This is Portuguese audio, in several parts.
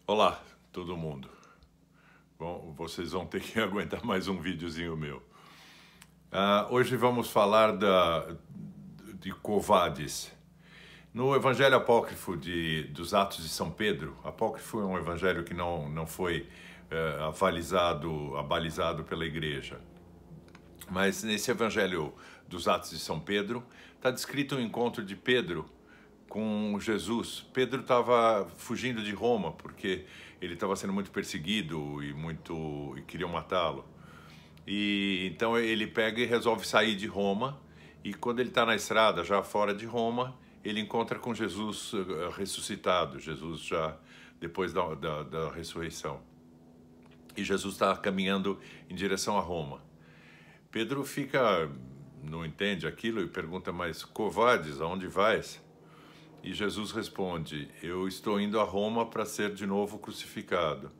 Olá, todo mundo. Bom, vocês vão ter que aguentar mais um videozinho meu. Hoje vamos falar de Quo Vadis. No Evangelho Apócrifo dos Atos de São Pedro, apócrifo é um evangelho que não foi abalizado pela igreja. Mas nesse Evangelho dos Atos de São Pedro, está descrito o encontro de Pedro com Jesus. Pedro estava fugindo de Roma porque ele estava sendo muito perseguido e queriam matá-lo. E então ele pega e resolve sair de Roma, e quando ele está na estrada, já fora de Roma, ele encontra com Jesus ressuscitado, Jesus já depois da ressurreição. E Jesus está caminhando em direção a Roma. Pedro não entende aquilo e pergunta, mas Quo Vadis, aonde vais? E Jesus responde, eu estou indo a Roma para ser de novo crucificado.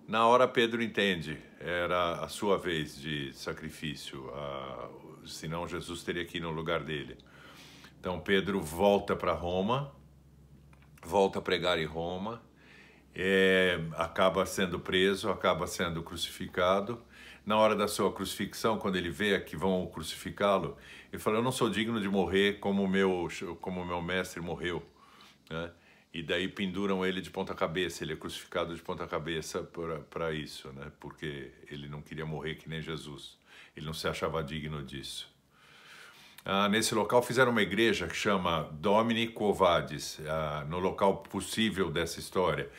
Na hora Pedro entende, era a sua vez de sacrifício, senão Jesus teria que ir no lugar dele. Então Pedro volta para Roma, volta a pregar em Roma, acaba sendo preso, acaba sendo crucificado. Na hora da sua crucifixão, quando ele vê que vão crucificá-lo, ele fala, eu não sou digno de morrer como o meu mestre morreu, né? E daí penduram ele de ponta cabeça, ele é crucificado de ponta cabeça para isso, né? Porque ele não queria morrer que nem Jesus, ele não se achava digno disso. Nesse local fizeram uma igreja que chama Domini Quo Vadis, no local possível dessa história.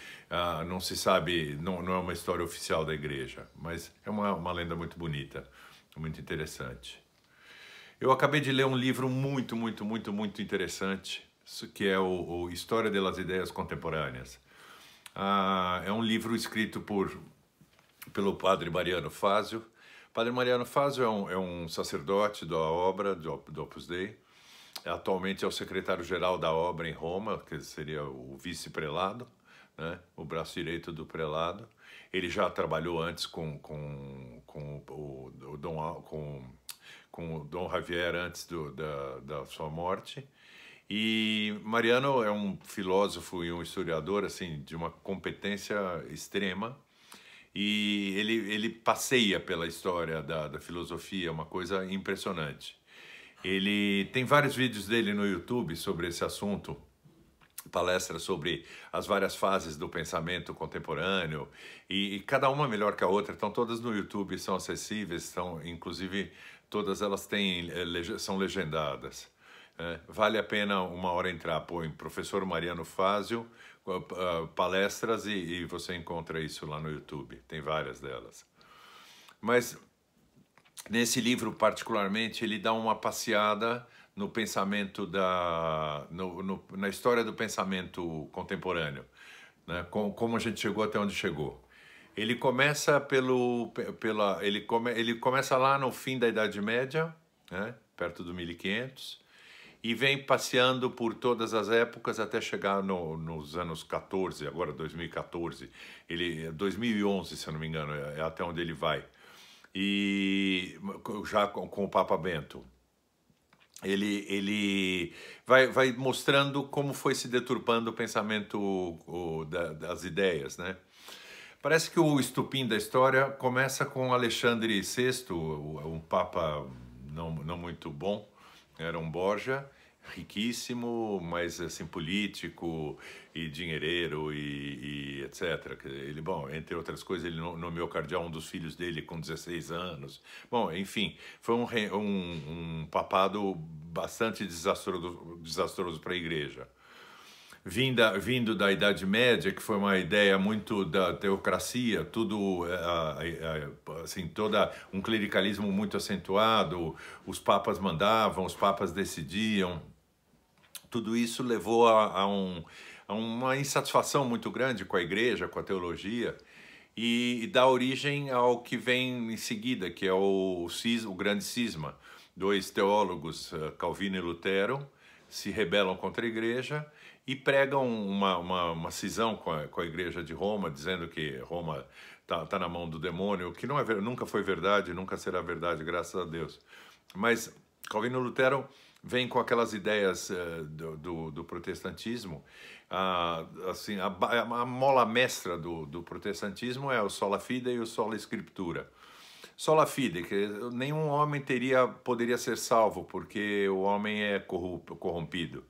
Não se sabe, não é uma história oficial da igreja, mas é uma lenda muito bonita, muito interessante. Eu acabei de ler um livro muito interessante, que é o História das Ideias Contemporâneas. É um livro escrito pelo padre Mariano Fazio. O padre Mariano Fazio é um sacerdote da obra, do Opus Dei. Atualmente é o secretário-geral da obra em Roma, que seria o vice-prelado, né? O braço direito do prelado. Ele já trabalhou antes com o Dom Javier antes da sua morte. E Mariano é um filósofo e um historiador assim, de uma competência extrema. E ele passeia pela história da filosofia, uma coisa impressionante. Ele tem vários vídeos dele no YouTube sobre esse assunto, palestras sobre as várias fases do pensamento contemporâneo, e cada uma melhor que a outra, estão todas no YouTube, são acessíveis, inclusive todas elas são legendadas. Vale a pena uma hora entrar, põe Professor Mariano Fazio, palestras e você encontra isso lá no YouTube, tem várias delas. Mas nesse livro particularmente ele dá uma passeada no pensamento na história do pensamento contemporâneo, né? Como a gente chegou até onde chegou. Ele começa ele começa lá no fim da Idade Média, né? Perto do 1500. E vem passeando por todas as épocas até chegar nos anos 14, agora 2014, 2011, se eu não me engano, é até onde ele vai. E já com o Papa Bento. Ele vai mostrando como foi se deturpando o pensamento das ideias, né? Parece que o estupim da história começa com Alexandre VI, um papa não muito bom, era um Borgia, riquíssimo, mas assim político e dinheiro e etc. Ele, bom, entre outras coisas, ele nomeou cardeal um dos filhos dele com 16 anos. Bom, enfim, foi um papado bastante desastroso para a igreja. Vindo da Idade Média, que foi uma ideia muito da teocracia, tudo assim, toda um clericalismo muito acentuado, os papas mandavam, os papas decidiam. Tudo isso levou a uma insatisfação muito grande com a igreja, com a teologia, e dá origem ao que vem em seguida, que é o grande cisma. Dois teólogos, Calvino e Lutero, se rebelam contra a igreja e pregam uma cisão com a igreja de Roma, dizendo que Roma tá na mão do demônio, que nunca foi verdade, nunca será verdade, graças a Deus. Mas Calvino e Lutero vem com aquelas ideias do protestantismo. Assim, a mola mestra do protestantismo é o sola fide e o sola scriptura. Sola fide, que nenhum homem poderia ser salvo, porque o homem é corrompido.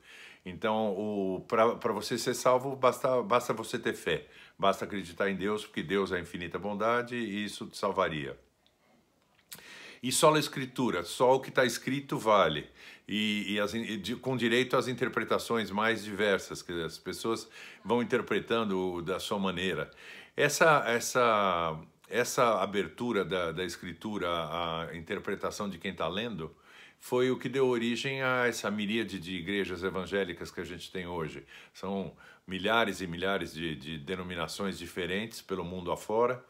Então, para você ser salvo, basta você ter fé, basta acreditar em Deus, porque Deus é infinita bondade e isso te salvaria. E só a escritura, só o que está escrito vale, com direito às interpretações mais diversas, que as pessoas vão interpretando da sua maneira. Essa abertura da escritura à interpretação de quem está lendo foi o que deu origem a essa miríade de igrejas evangélicas que a gente tem hoje. São milhares e milhares de denominações diferentes pelo mundo afora.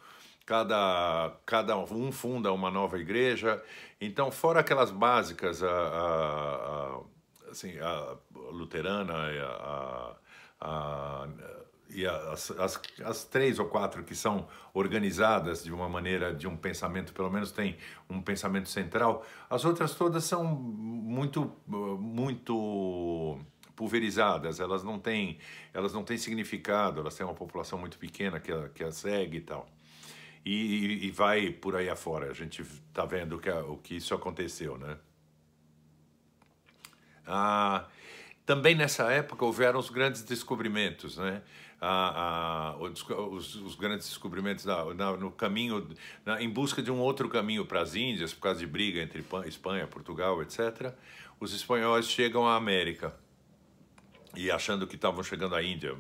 Cada um funda uma nova igreja. Então, fora aquelas básicas, assim, a luterana e as 3 ou 4 que são organizadas de uma maneira, de um pensamento, pelo menos tem um pensamento central, as outras todas são muito pulverizadas, elas não têm significado, elas têm uma população muito pequena que a segue e tal. E vai por aí afora. A gente está vendo o que isso aconteceu, né? Também nessa época houveram os grandes descobrimentos, né? Os grandes descobrimentos no caminho, em busca de um outro caminho para as Índias, por causa de briga entre Espanha, Portugal, etc. Os espanhóis chegam à América e achando que estavam chegando à Índia.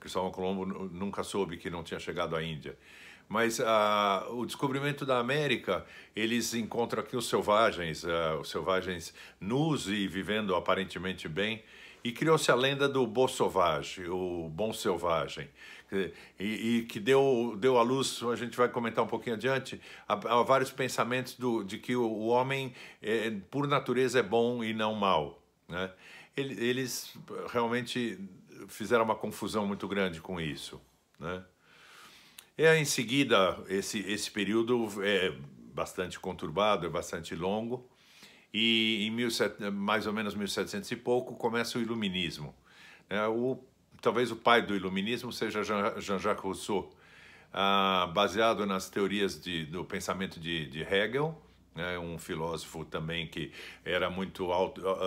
Cristóvão Colombo nunca soube que não tinha chegado à Índia. Mas o descobrimento da América, eles encontram aqui os selvagens nus e vivendo aparentemente bem, e criou-se a lenda do Beau Sauvage, o bom selvagem, e que deu à luz, a gente vai comentar um pouquinho adiante, a vários pensamentos de que o homem, por natureza, é bom e não mau, né? Eles realmente fizeram uma confusão muito grande com isso, né? E aí, em seguida, esse período é bastante conturbado, é bastante longo, e mais ou menos 1700 e pouco começa o Iluminismo. Talvez o pai do Iluminismo seja Jean-Jacques Rousseau, baseado nas teorias do pensamento de Hegel, né, um filósofo também que era muito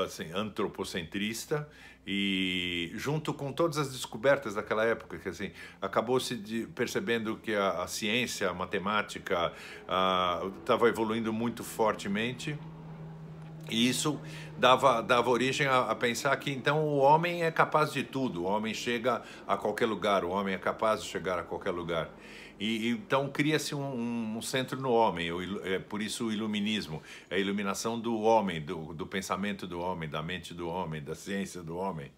assim, antropocentrista, e junto com todas as descobertas daquela época, que assim, acabou-se percebendo que a ciência, a matemática estava evoluindo muito fortemente, e isso dava origem a pensar que então o homem é capaz de tudo, o homem chega a qualquer lugar, o homem é capaz de chegar a qualquer lugar. E então cria-se um centro no homem, por isso o iluminismo, a iluminação do homem, do pensamento do homem, da mente do homem, da ciência do homem,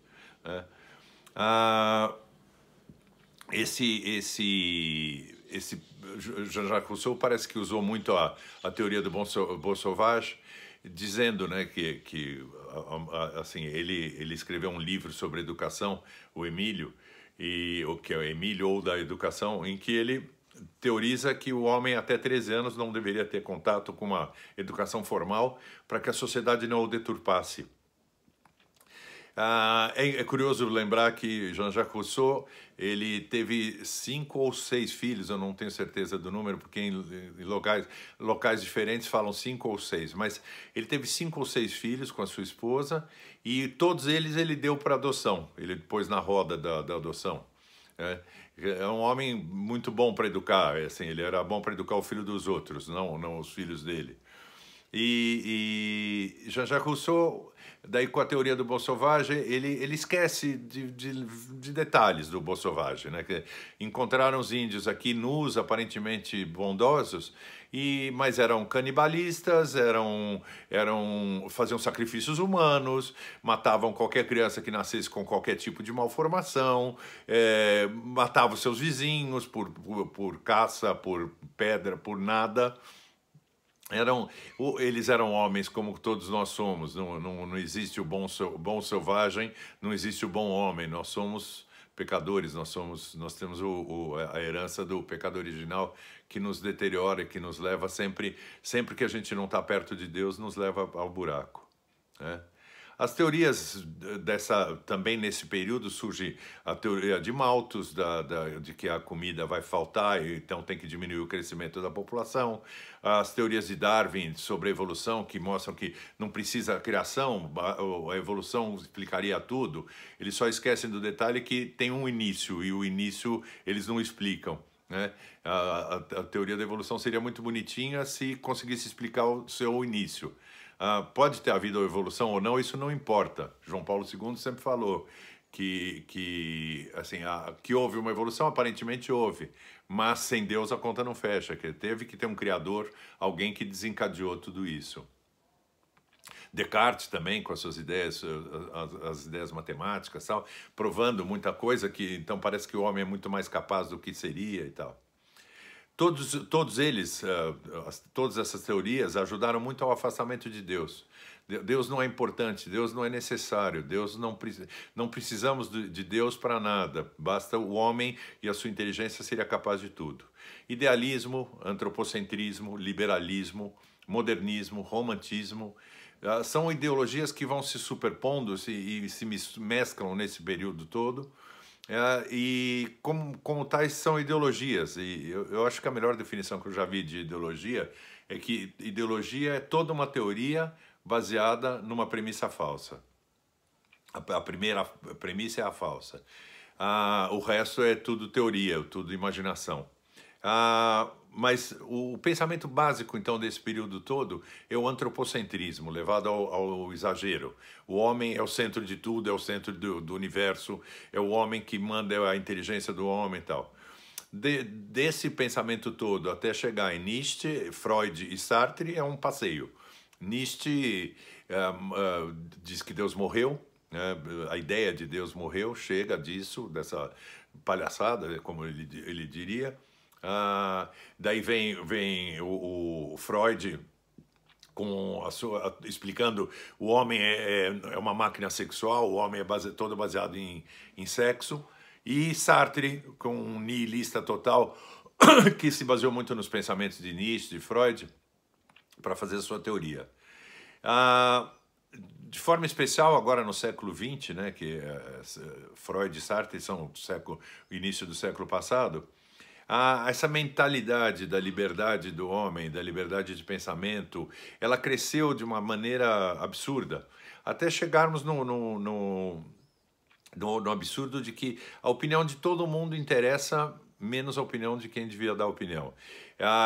né? Jean-Jacques Rousseau parece que usou muito a teoria do Beau Sauvage, dizendo, né, que assim, ele escreveu um livro sobre educação, o Emílio, o que é o Emílio ou da Educação, em que ele teoriza que o homem até 13 anos não deveria ter contato com uma educação formal para que a sociedade não o deturpasse. É curioso lembrar que Jean-Jacques Rousseau, ele teve 5 ou 6 filhos, eu não tenho certeza do número, porque em locais diferentes falam 5 ou 6, mas ele teve 5 ou 6 filhos com a sua esposa, e todos eles ele deu para adoção, ele pôs na roda da adoção. É um homem muito bom para educar, assim, ele era bom para educar o filho dos outros, não os filhos dele. E Jean-Jacques Rousseau, daí com a teoria do Beau Sauvage, ele esquece de detalhes do Beau Sauvage, né? Que encontraram os índios aqui nus, aparentemente bondosos, mas eram canibalistas, faziam sacrifícios humanos, matavam qualquer criança que nascesse com qualquer tipo de malformação, matavam seus vizinhos por caça, por pedra, por nada. Eles eram homens como todos nós somos, não existe o bom selvagem, não existe o bom homem, nós somos pecadores, nós temos a herança do pecado original que nos deteriora e que nos leva sempre que a gente não está perto de Deus, nos leva ao buraco, né? As teorias também nesse período surge a teoria de Malthus, de que a comida vai faltar, então tem que diminuir o crescimento da população. As teorias de Darwin sobre a evolução, que mostram que não precisa a criação, a evolução explicaria tudo. Eles só esquecem do detalhe que tem um início, e o início eles não explicam, né? A teoria da evolução seria muito bonitinha se conseguisse explicar o seu início. Pode ter havido evolução ou não, isso não importa. João Paulo II sempre falou que houve uma evolução, aparentemente houve, mas sem Deus a conta não fecha, que teve que ter um criador, alguém que desencadeou tudo isso. Descartes também, com as suas ideias, as ideias matemáticas, tal, provando muita coisa, que então parece que o homem é muito mais capaz do que seria e tal. Todos eles, todas essas teorias ajudaram muito ao afastamento de Deus. Deus não é importante, Deus não é necessário, Deus não precisamos de Deus para nada, basta o homem e a sua inteligência seria capaz de tudo. Idealismo, antropocentrismo, liberalismo, modernismo, romantismo, são ideologias que vão se superpondo e se mesclam nesse período todo. E como tais são ideologias, e eu acho que a melhor definição que eu já vi de ideologia é que ideologia é toda uma teoria baseada numa premissa falsa. A primeira premissa é a falsa. O resto é tudo teoria, tudo imaginação. Mas o pensamento básico, então, desse período todo é o antropocentrismo, levado ao exagero. O homem é o centro de tudo, é o centro do universo, é o homem que manda a inteligência do homem e tal. Desse pensamento todo até chegar em Nietzsche, Freud e Sartre é um passeio. Nietzsche diz que Deus morreu, né? A ideia de Deus morreu, chega disso, dessa palhaçada, como ele diria. Daí vem o Freud com explicando o homem é uma máquina sexual, o homem é todo baseado em sexo, e Sartre com um nihilista total que se baseou muito nos pensamentos de Nietzsche, de Freud, para fazer a sua teoria. De forma especial agora no século XX, né, que Freud e Sartre são do início do século passado, essa mentalidade da liberdade do homem, da liberdade de pensamento, ela cresceu de uma maneira absurda, até chegarmos no absurdo de que a opinião de todo mundo interessa menos a opinião de quem devia dar opinião.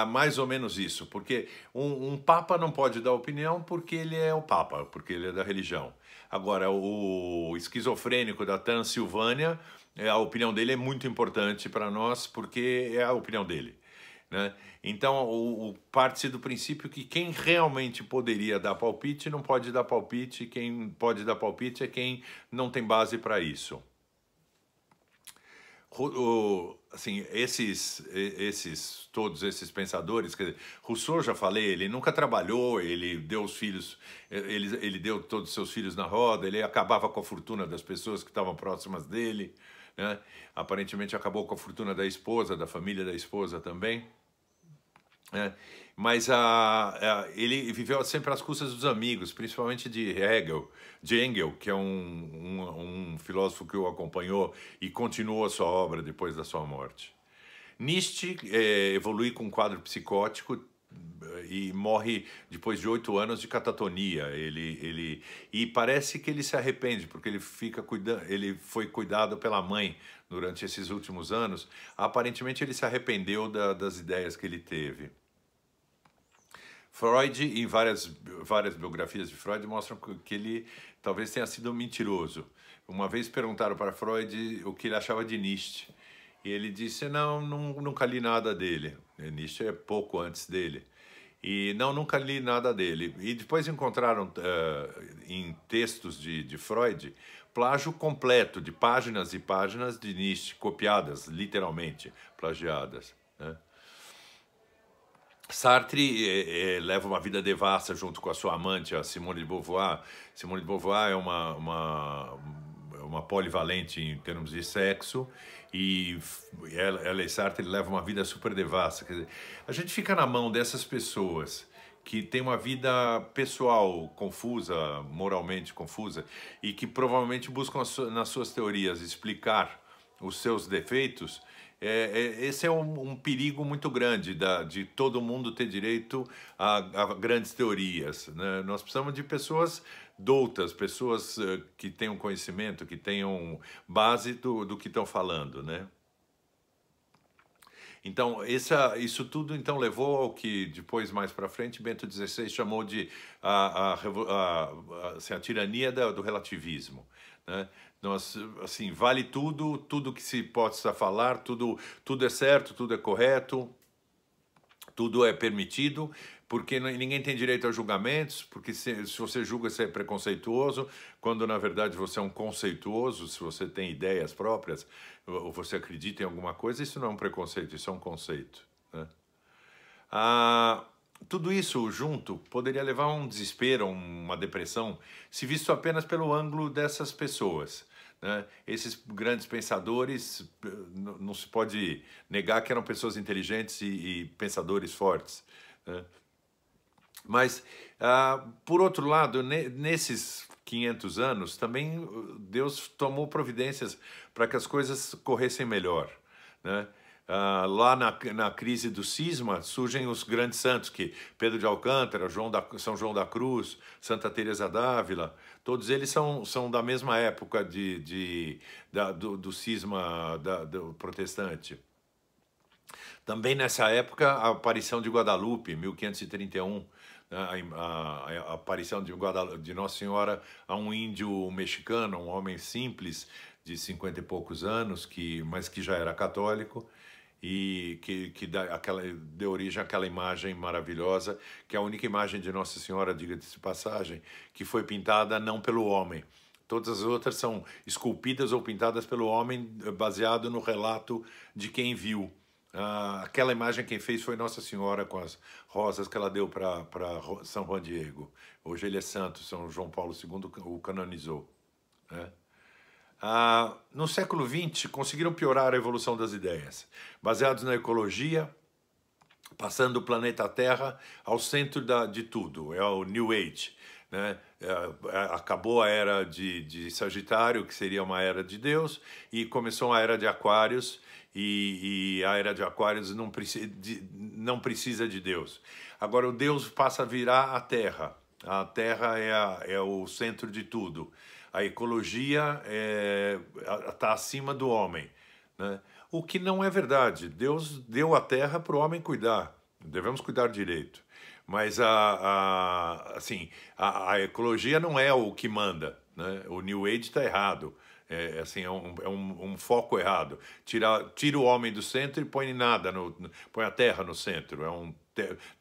Mais ou menos isso, porque um papa não pode dar opinião porque ele é o papa, porque ele é da religião. Agora, o esquizofrênico da Transilvânia, a opinião dele é muito importante para nós porque é a opinião dele, né? Então, parte-se do princípio que quem realmente poderia dar palpite não pode dar palpite, quem pode dar palpite é quem não tem base para isso. Assim, todos esses pensadores, quer dizer, Rousseau, já falei, ele nunca trabalhou, ele deu os filhos, ele deu todos os seus filhos na roda, ele acabava com a fortuna das pessoas que estavam próximas dele, né? Aparentemente acabou com a fortuna da esposa, da família da esposa também, né? Mas ele viveu sempre às custas dos amigos, principalmente de Engels, que é um filósofo que o acompanhou e continuou a sua obra depois da sua morte. Nietzsche evolui com um quadro psicótico e morre depois de 8 anos de catatonia. E parece que ele se arrepende, porque ele foi cuidado pela mãe durante esses últimos anos. Aparentemente ele se arrependeu das ideias que ele teve. Freud, em várias biografias de Freud, mostram que ele talvez tenha sido um mentiroso. Uma vez perguntaram para Freud o que ele achava de Nietzsche. E ele disse, nunca li nada dele. Nietzsche é pouco antes dele. E nunca li nada dele. E depois encontraram em textos de Freud plágio completo de páginas e páginas de Nietzsche, copiadas, literalmente, plagiadas, né? Sartre leva uma vida devassa junto com a sua amante, a Simone de Beauvoir. Simone de Beauvoir é uma polivalente em termos de sexo, e ela e Sartre levam uma vida super devassa. Quer dizer, a gente fica na mão dessas pessoas que tem uma vida pessoal confusa, moralmente confusa, e que provavelmente buscam nas suas teorias explicar os seus defeitos, esse é um perigo muito grande de todo mundo ter direito a grandes teorias, né? Nós precisamos de pessoas doutas, pessoas que tenham conhecimento, que tenham base do que estão falando, né? Então, isso tudo então levou ao que depois, mais para frente, Bento XVI chamou de assim, a tirania do relativismo, né? Nós, assim, vale tudo, tudo que se possa falar, tudo é certo, tudo é correto, tudo é permitido, porque ninguém tem direito a julgamentos, porque se você julga, você é preconceituoso, quando na verdade você é um conceituoso, se você tem ideias próprias, ou você acredita em alguma coisa, isso não é um preconceito, isso é um conceito, né? Tudo isso junto poderia levar a um desespero, a uma depressão, se visto apenas pelo ângulo dessas pessoas, né? Esses grandes pensadores, não se pode negar que eram pessoas inteligentes e pensadores fortes, né? Mas, por outro lado, nesses 500 anos, também Deus tomou providências para que as coisas corressem melhor, né? Lá na crise do cisma surgem os grandes santos, que Pedro de Alcântara, São João da Cruz, Santa Teresa d'Ávila, todos eles são da mesma época do cisma do protestante. Também nessa época, a aparição de Guadalupe, 1531, a aparição de Nossa Senhora a um índio mexicano, um homem simples de 50 e poucos anos, mas que já era católico, e que deu origem àquela imagem maravilhosa, que é a única imagem de Nossa Senhora, diga-se de passagem, que foi pintada não pelo homem. Todas as outras são esculpidas ou pintadas pelo homem, baseado no relato de quem viu. Aquela imagem quem fez foi Nossa Senhora, com as rosas que ela deu para São Juan Diego. Hoje ele é santo, São João Paulo II o canonizou, né? No século XX, conseguiram piorar a evolução das ideias, baseados na ecologia, passando o planeta Terra ao centro de tudo, é o New Age, né? Acabou a era de Sagitário, que seria uma era de Deus, e começou a era de Aquários, e a era de Aquários não precisa de Deus. Agora o Deus passa a virar a Terra é o centro de tudo. A ecologia está acima do homem, né? O que não é verdade. Deus deu a terra para o homem cuidar. Devemos cuidar direito. Mas assim, a ecologia não é o que manda, né? O New Age está errado. É um foco errado. Tira o homem do centro e põe nada, põe a terra no centro.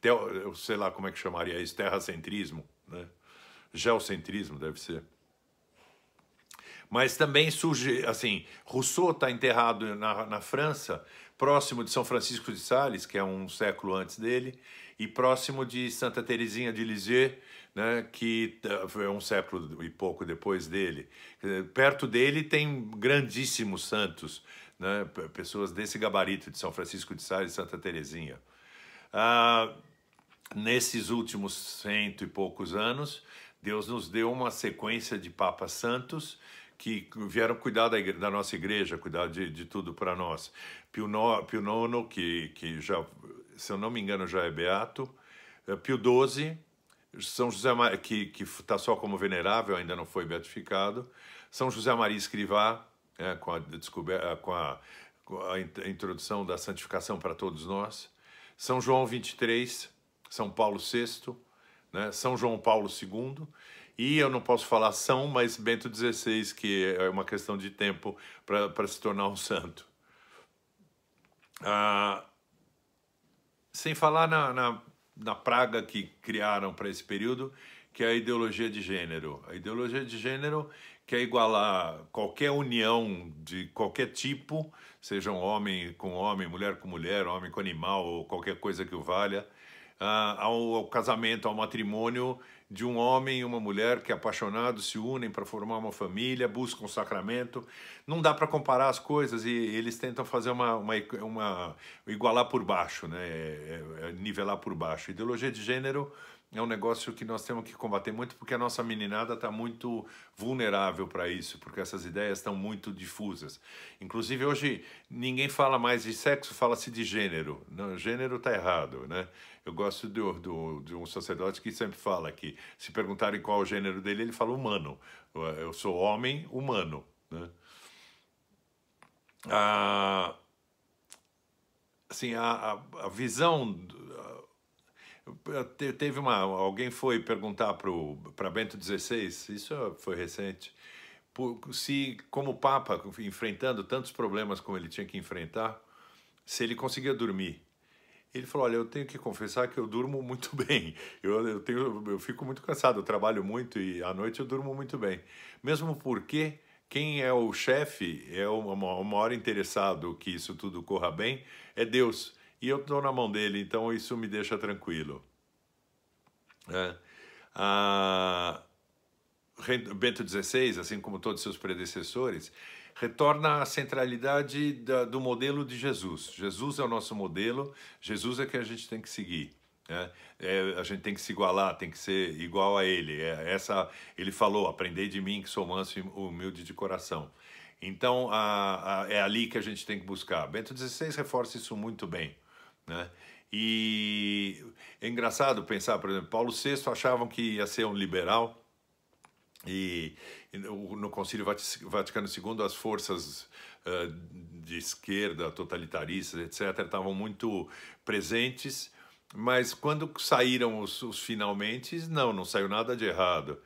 Eu sei lá como é que chamaria isso, terracentrismo, né? Geocentrismo deve ser. Mas também surge, assim, Rousseau está enterrado na França, próximo de São Francisco de Sales, que é um século antes dele, e próximo de Santa Teresinha de Lisieux, né, que foi um século e pouco depois dele. Perto dele tem grandíssimos santos, né, pessoas desse gabarito de São Francisco de Sales e Santa Teresinha. Nesses últimos 100 e poucos anos, Deus nos deu uma sequência de papas santos que vieram cuidar da nossa igreja, cuidar de tudo para nós. Pio IX, que já, se eu não me engano, já é beato. Pio XII, São José que está só como venerável, ainda não foi beatificado. São José Maria Escrivá, com a introdução da santificação para todos nós. São João XXIII, São Paulo VI, né? São João Paulo II. E eu não posso falar São, mas Bento XVI, que é uma questão de tempo para se tornar um santo. Sem falar na praga que criaram para esse período, que é a ideologia de gênero. A ideologia de gênero quer igualar qualquer união de qualquer tipo, seja um homem com homem, mulher com mulher, homem com animal, ou qualquer coisa que o valha, ao casamento, ao matrimônio de um homem e uma mulher que, apaixonados, se unem para formar uma família, buscam um sacramento. Não dá para comparar as coisas, e eles tentam fazer igualar por baixo, né? Nivelar por baixo. Ideologia de gênero é um negócio que nós temos que combater muito, porque a nossa meninada está muito vulnerável para isso, porque essas ideias estão muito difusas. Inclusive, hoje, ninguém fala mais de sexo, fala-se de gênero. Não, gênero está errado, né? Eu gosto de um sacerdote que sempre fala que, se perguntarem qual é o gênero dele, ele fala humano. Eu sou homem humano, né? Assim, a visão... Alguém foi perguntar para Bento XVI, isso foi recente, se, como Papa, enfrentando tantos problemas como ele tinha que enfrentar, se ele conseguia dormir. Ele falou: olha, eu tenho que confessar que eu durmo muito bem. Eu fico muito cansado, eu trabalho muito e à noite eu durmo muito bem. Mesmo porque quem é o chefe, é o maior interessado que isso tudo corra bem, é Deus. E eu estou na mão dele, então isso me deixa tranquilo. Bento XVI, assim como todos seus predecessores, retorna à centralidade do modelo de Jesus. Jesus é o nosso modelo, Jesus é que a gente tem que seguir. Né? A gente tem que se igualar, tem que ser igual a ele. Ele falou: aprendei de mim que sou manso e humilde de coração. Então, é ali que a gente tem que buscar. Bento XVI reforça isso muito bem. Né? E é engraçado pensar, por exemplo, Paulo VI achavam que ia ser um liberal, e no Concílio Vaticano II as forças de esquerda, totalitaristas, etc., estavam muito presentes, mas quando saíram os finalmente, não saiu nada de errado.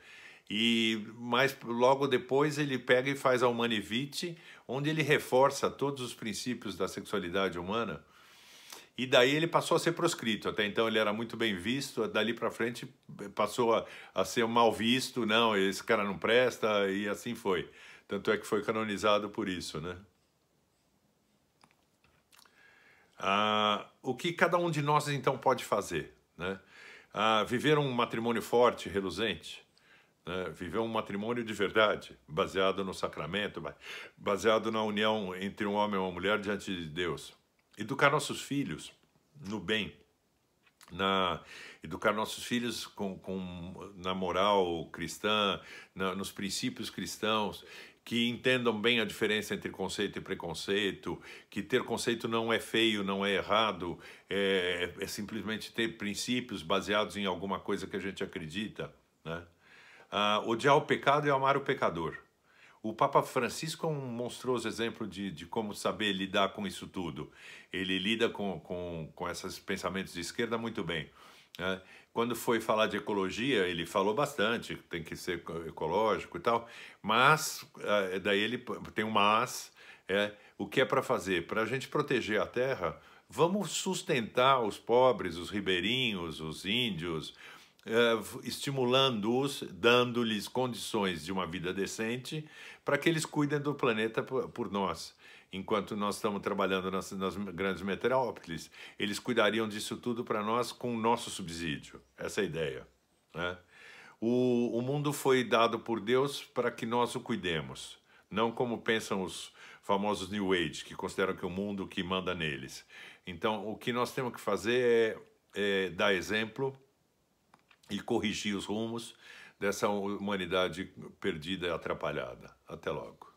Mas logo depois ele pega e faz a Humanae Vitae, onde ele reforça todos os princípios da sexualidade humana. E daí ele passou a ser proscrito. Até então ele era muito bem visto, dali para frente passou a ser mal visto. Não, esse cara não presta, e assim foi. Tanto é que foi canonizado por isso, né? O que cada um de nós então pode fazer, né? Viver um matrimônio forte, reluzente, né? Viver um matrimônio de verdade, baseado no sacramento, baseado na união entre um homem e uma mulher diante de Deus. Educar nossos filhos no bem, educar nossos filhos na moral cristã, nos princípios cristãos, que entendam bem a diferença entre conceito e preconceito, que ter conceito não é feio, não é errado, é simplesmente ter princípios baseados em alguma coisa que a gente acredita, né? Odiar o pecado e amar o pecador. O Papa Francisco é um monstruoso exemplo de como saber lidar com isso tudo. Ele lida com esses pensamentos de esquerda muito bem. Né? Quando foi falar de ecologia, ele falou bastante, tem que ser ecológico e tal, mas, daí ele tem um mas, o que é para fazer? Para a gente proteger a terra, vamos sustentar os pobres, os ribeirinhos, os índios, estimulando-os, dando-lhes condições de uma vida decente para que eles cuidem do planeta por nós. Enquanto nós estamos trabalhando nas grandes metrópoles, eles cuidariam disso tudo para nós com o nosso subsídio. Essa é a ideia, né? O mundo foi dado por Deus para que nós o cuidemos, não como pensam os famosos New Age, que consideram que o mundo que manda neles. Então, o que nós temos que fazer é dar exemplo e corrigir os rumos dessa humanidade perdida e atrapalhada. Até logo.